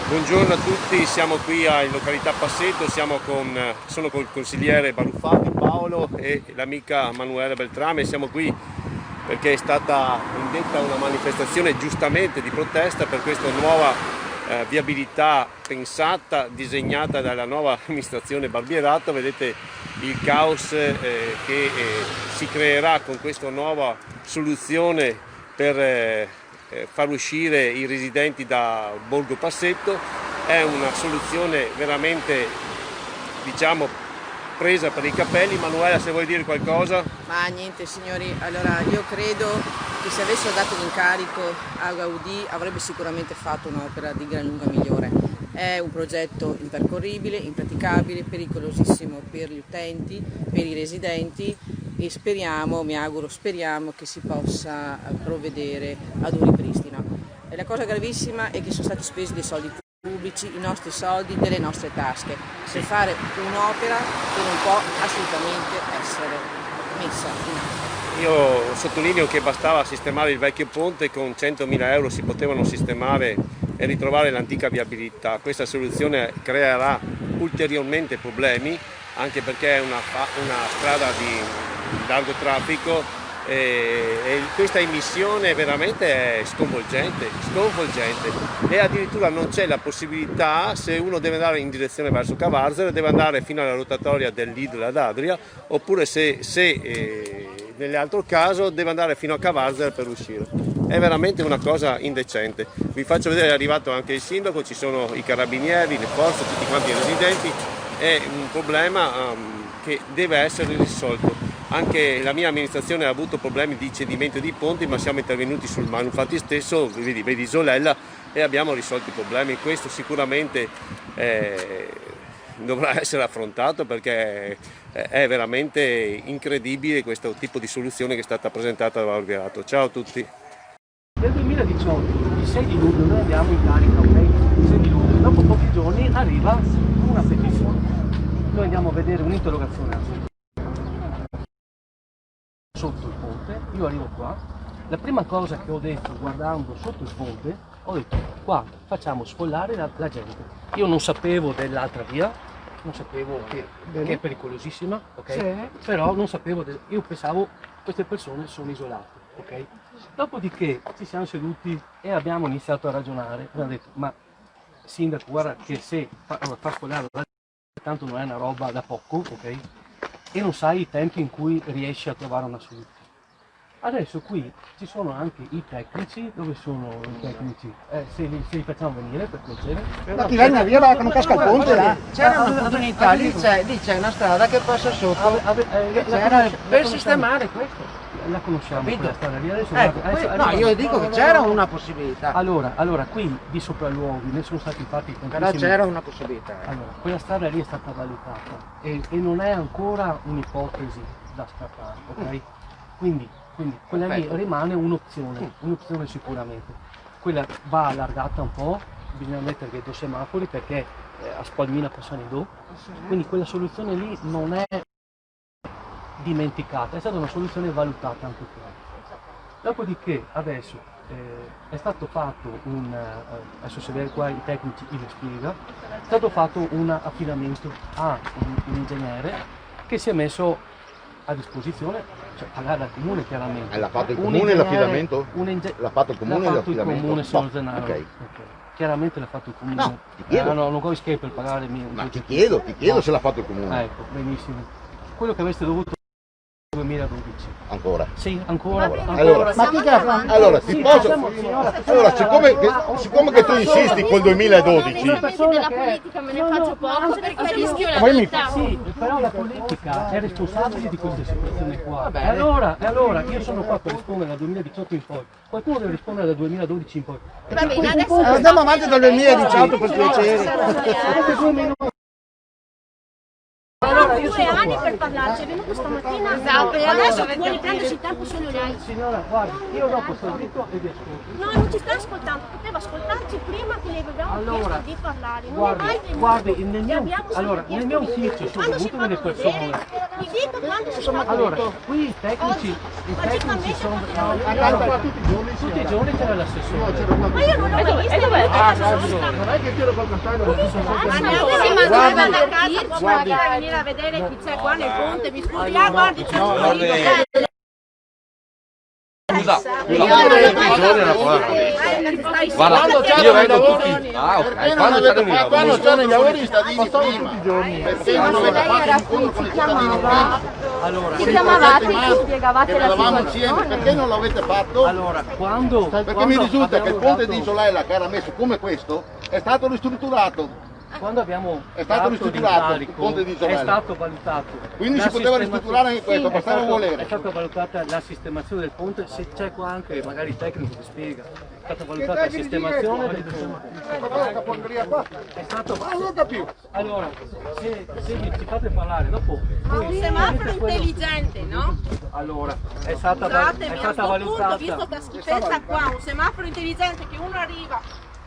Buongiorno a tutti, siamo qui in località Passetto, sono col consigliere Baruffati Paolo e l'amica Manuela Beltrame. Siamo qui perché è stata indetta una manifestazione giustamente di protesta per questa nuova viabilità pensata, disegnata dalla nuova amministrazione Barbierato. Vedete il caos che si creerà con questa nuova soluzione per far uscire i residenti da Borgo Passetto. È una soluzione veramente, diciamo, presa per i capelli. Manuela, se vuoi dire qualcosa? Ma niente signori, allora io credo che se avessero dato l'incarico a Gaudì avrebbe sicuramente fatto un'opera di gran lunga migliore. È un progetto impercorribile, impraticabile, pericolosissimo per gli utenti, per i residenti, e speriamo che si possa provvedere ad un ripristino. E la cosa gravissima è che sono stati spesi dei soldi pubblici, i nostri soldi, delle nostre tasche, per fare un'opera che non può assolutamente essere messa in atto. Io sottolineo che bastava sistemare il vecchio ponte, con 100.000 euro si potevano sistemare e ritrovare l'antica viabilità. Questa soluzione creerà ulteriormente problemi, anche perché è una strada di largo traffico e questa emissione veramente è sconvolgente e addirittura non c'è la possibilità, se uno deve andare in direzione verso Cavarzere, deve andare fino alla rotatoria del Lidl ad Adria, oppure se nell'altro caso deve andare fino a Cavarzere per uscire. È veramente una cosa indecente. Vi faccio vedere, è arrivato anche il sindaco, ci sono i carabinieri, le forze, tutti quanti i residenti. È un problema che deve essere risolto. Anche la mia amministrazione ha avuto problemi di cedimento di ponti, ma siamo intervenuti sul Manufatti stesso, vedi Isolella, e abbiamo risolto i problemi. Questo sicuramente dovrà essere affrontato, perché è veramente incredibile questo tipo di soluzione che è stata presentata da Barbierato. Ciao a tutti. Nel 2018, il 6 di luglio, noi andiamo in carica, ok? Il 6 di luglio, dopo pochi giorni arriva una petizione. Noi andiamo a vedere un'interrogazione sotto il ponte. Io arrivo qua, la prima cosa che ho detto guardando sotto il ponte, ho detto qua facciamo sfollare la gente. Io non sapevo dell'altra via, non sapevo che è pericolosissima, ok? Sì. Però non sapevo, io pensavo queste persone sono isolate, ok? Dopodiché ci siamo seduti e abbiamo iniziato a ragionare. Abbiamo detto, ma sindaco, guarda che se far sfollare la gente tanto non è una roba da poco, ok? E non sai i tempi in cui riesci a trovare una soluzione. Adesso qui ci sono anche i tecnici. Dove sono i tecnici? Se li facciamo venire per piacere. La Tiragna via va, non casca il ponte là. C'era un'opportunità, lì c'è una strada che passa sotto. Per sistemare questo. La conosciamo quella strada lì. Adesso no, io dico che c'era una possibilità. Allora qui di sopralluoghi ne sono stati fatti tantissimi. Però c'era una possibilità. Allora, quella strada lì è stata valutata e non è ancora un'ipotesi da scartare, ok? Quindi quella lì rimane un'opzione sicuramente. Quella va allargata un po', bisogna mettere dei semafori perché a Spalmina passano i do, quindi quella soluzione lì non è dimenticata, è stata una soluzione valutata anche quella. Dopodiché adesso è stato fatto adesso se vede qua i tecnici vi spiega, è stato fatto un affidamento a un ingegnere che si è messo a disposizione, cioè pagare al comune chiaramente. L'ha fatto il comune l'affidamento? L'ha fatto il comune l'affidamento? L'ha fatto il comune San Zenaro. Okay. Chiaramente l'ha fatto il comune. No, ti chiedo. No, non conosco per pagare il mio. Ma ti chiedo se l'ha fatto il comune. Ecco, benissimo. Quello che avreste dovuto 2012. Ancora? Sì, ancora. Allora, Ma chi che l'ha fatto? allora, ti posso... Allora, siccome che tu insisti col 2012... Della politica me ne faccio poco perché rischio la vita. Sì, però la politica è responsabile di queste situazioni qua. E allora, io sono qua per rispondere dal 2018 in poi. Qualcuno deve rispondere dal 2012 in poi. Va bene, adesso Andiamo avanti dal 2018 per piacere. allora io 2 sono anni qua. per parlarci, è venuto stamattina. Esatto, e adesso vuole prendersi tempo solo lei. Signora, guardi, io dopo sto dritto e vi ascolto. No, non ci sta ascoltando, poteva ascoltarci prima che le avevamo Allora, chiesto di parlare. Non è mai venuto. guardi, nel Le mio, abbiamo sempre allora, nel mio chiesto ufficio sono quando si venute delle fanno persone. vedere. Mi dica quando si fanno Allora, vedere. qui i tecnici sono... Tutti i giorni c'era l'assessore. Ma io non l'ho mai visto. Non è che tiro col castello. Sì, ma doveva da casa, può magari venire a vedere chi c'è qua nel ponte, mi scusi, guardi, c'è un marito. Scusa, guarda, io vengo tutti. Ah, ok, quando c'erano i lavori. Quando c'erano i lavori stadini prima. Perché non avete fatto incontro con i cittadini prima? Allora, Ci chiamavate, ci Che spiegavate la eravamo insieme, situazione. perché non l'avete fatto? allora, quando... Perché mi risulta che il ponte di Isolella che era messo come questo è stato ristrutturato. Quando abbiamo È stato dato ristrutturato l'incarico, il ponte di è Isolella. stato valutato. Quindi la si poteva sistemazione- ristrutturare anche questo, Sì, bastava volere. È stata valutata la sistemazione del ponte, se c'è qua anche magari il tecnico che spiega. È stata valutata la sistemazione del ponte. È stato... Allora, se ci fate parlare dopo... Un semaforo intelligente, no? Allora, è stata, Scusate, è a stata questo punto, valutata... visto che schifezza qua, un semaforo intelligente che uno arriva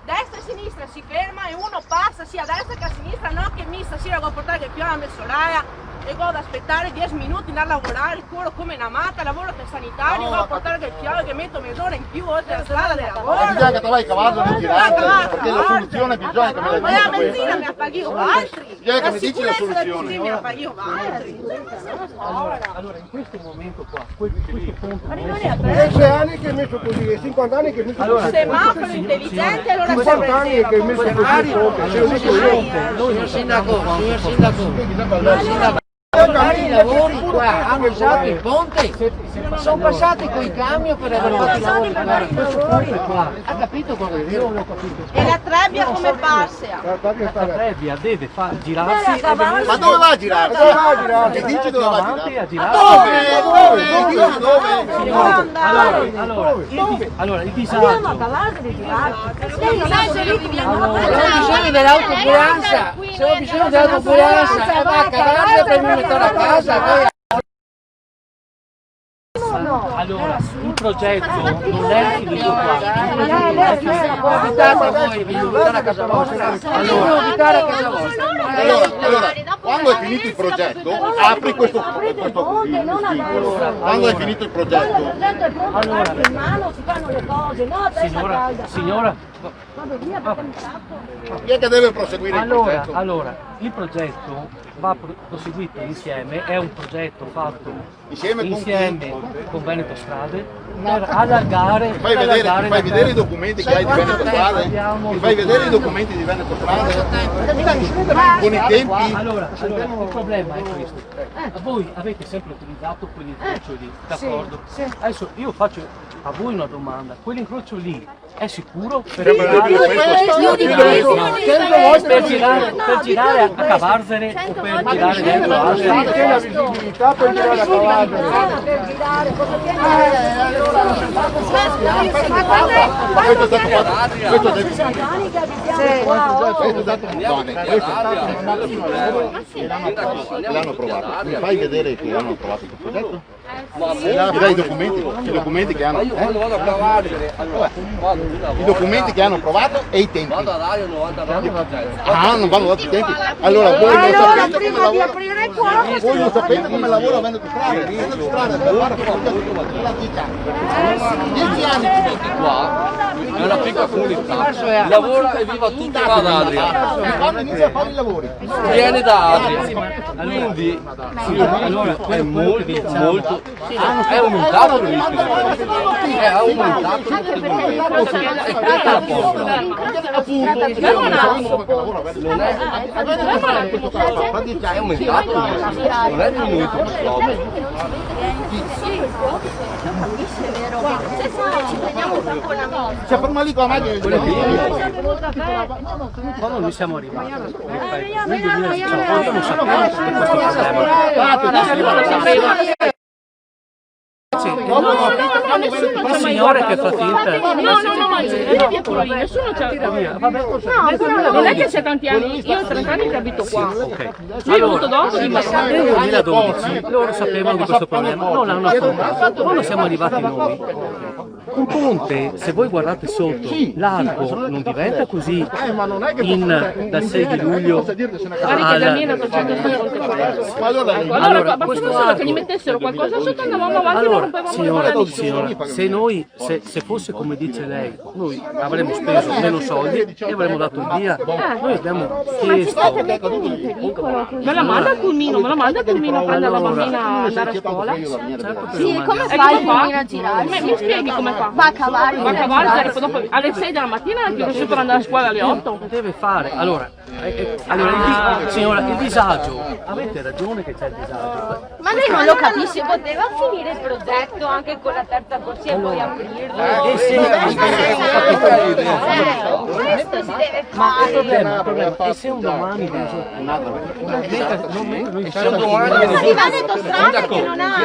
destra e sinistra, si ferma e uno passa sia a destra che a sinistra, no che mi stasera devo portare che più ha messo l'aria e vado ad aspettare 10 minuti andare a lavorare, corro come una matta, lavoro per sanitario, vado a portare che piove che metto mezz'ora in più oltre la strada del lavoro. Bisogna che te vai cavallo di girare, perché la soluzione bisogna che me la Ma la dica benzina questa. mi ha pagato altri, Bisogna che la mi dici la sicurezza del soluzione. mi ha pagato altri. Allora, in questo momento qua, questo ponte... 10 anni che è messo così, 50 anni che è messo Allora, così. Semaforo intelligente, allora 50 anni che è messo così. noi non Sindaco, signor Sindaco, i lavori qua hanno usato il ponte, sono passati con i camion per aver fatto i lavori qua. Ha capito quello che io dico? l'ho capito. e la trebbia come passea? La trebbia deve girarsi e venire Ma dove va a girare? Mi dici dove va a avanti a girare? girare. Dove? Allora, il disagio. Se ho bisogno dell'autoambulanza, se ho bisogno dell'autoambulanza, va a cavarla per mi mettere a casa. Poi Allora, il progetto non è finito qua. abitate voi, vi devo abitare a casa vostra. Allora, abitare a casa vostra. Allora, quando è finito il progetto, apri questo quando è finito il progetto, Allora, In mano si fanno le cose, no? A testa calda. signora, Vado via perché mi tappo. chi è che deve proseguire il progetto? allora, il progetto va proseguito insieme, è un progetto fatto Insieme con chi? con Veneto Strade per allargare, Mi fai vedere i documenti che hai di Veneto Strade? Mi fai vedere i documenti di Veneto Strade? Con i tempi? Allora, il problema è questo. Voi avete sempre utilizzato quell'incrocio lì, d'accordo? Adesso io faccio a voi una domanda. Quell'incrocio lì è sicuro per girare a Cavarzere o per girare dentro Ardere? C'è la visibilità per girare a cavallo. Questo è stato l'hanno provato. Mi fai vedere che hanno provato questo progetto? Mi dai i documenti che hanno. Vado a Cavarzere, allora, I documenti che hanno provato e i tempi. vado ad Ario 90 Ah, non vanno dati i tempi. Allora voi non sapete come lavora. Voi non sapete come lavora Veneto Strade. Veneto Strade per fare questo progetto da 10 anni. 10 anni ci metti. qua, è una piccola comunità, lavora e viva tutto ad Adria, E quando inizia a fare i lavori? viene da Adria, quindi Allora, è molto, molto, è aumentato il rischio, è aumentato il rischio, è questa la porta, è aumentato il rischio, non è diminuito purtroppo. C'è per una lì con la macchina. quando noi siamo arrivati, nel 2018 non sapevamo di questo problema. ma nessuno Ma c'ha mai signore che guardato fa qua. finta. No, ma vieni via pure lì, nessuno c'ha... No, però non è che c'è tanti anni, io ho 30 anni che abito qua. Lui è venuto dopo di me. Nel 2012 loro sapevano di questo problema, non l'hanno affrontato. Quando siamo arrivati noi, un ponte, se voi guardate sotto, l'arco non diventa così dal 6 di luglio Guardi che da me è nato 150 qua. Allora, bastava solo che gli mettessero qualcosa sotto, andavamo avanti e lo rompevamo le mani. Signora, se fosse come dice lei, noi avremmo speso meno soldi e avremmo dato il via. Noi abbiamo chiesto. Me la manda al pulmino, a prendere la bambina a andare a scuola. Sì, come fa il pulmino a girare? Mi spieghi come fa? Va a cavallo. Va a cavallo, dopo alle 6 della mattina la tiro su per andare a scuola alle 8. Deve fare, signora, il disagio, avete ragione che c'è il disagio. Ma lei non lo capisce, poteva finire il progetto anche con la terza corsia e poi aprirlo. Questo si deve fare. Il problema è se un domani Si va detto strade che non ha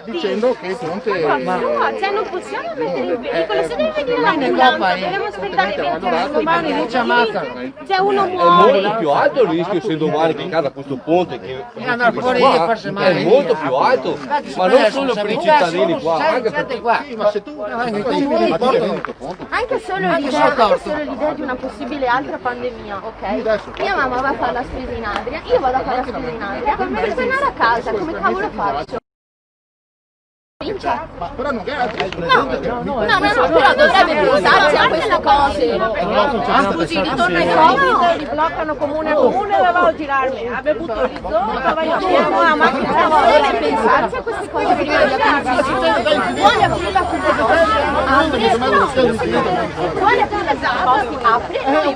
dicendo che il ponte cioè non possiamo mettere in pericolo, se deve venire l'ambulanza, dobbiamo aspettare 20 anni, se uno È muore. molto più alto il rischio se domani che cada questo ponte che andare fuori e farsi male. è molto più alto, ma non solo per i cittadini qua, anche per qua. ma se tu Anche solo l'idea di una possibile altra pandemia, ok? Mia mamma va a fare la spesa in Adria, io vado a fare la spesa in Adria, per tornare a casa come cavolo faccio? ma però non è No, però dovrebbe pensarci a queste cose. Scusi, ritorna in Covid, li bloccano comune a comune, doveva girarmi. Ha bevuto il risotto, vai a Siamo a macchina, dovrebbe pensarci a queste cose prima di aprire. Vuole aprire la chiusa, apri, vuole aprire la apri, noi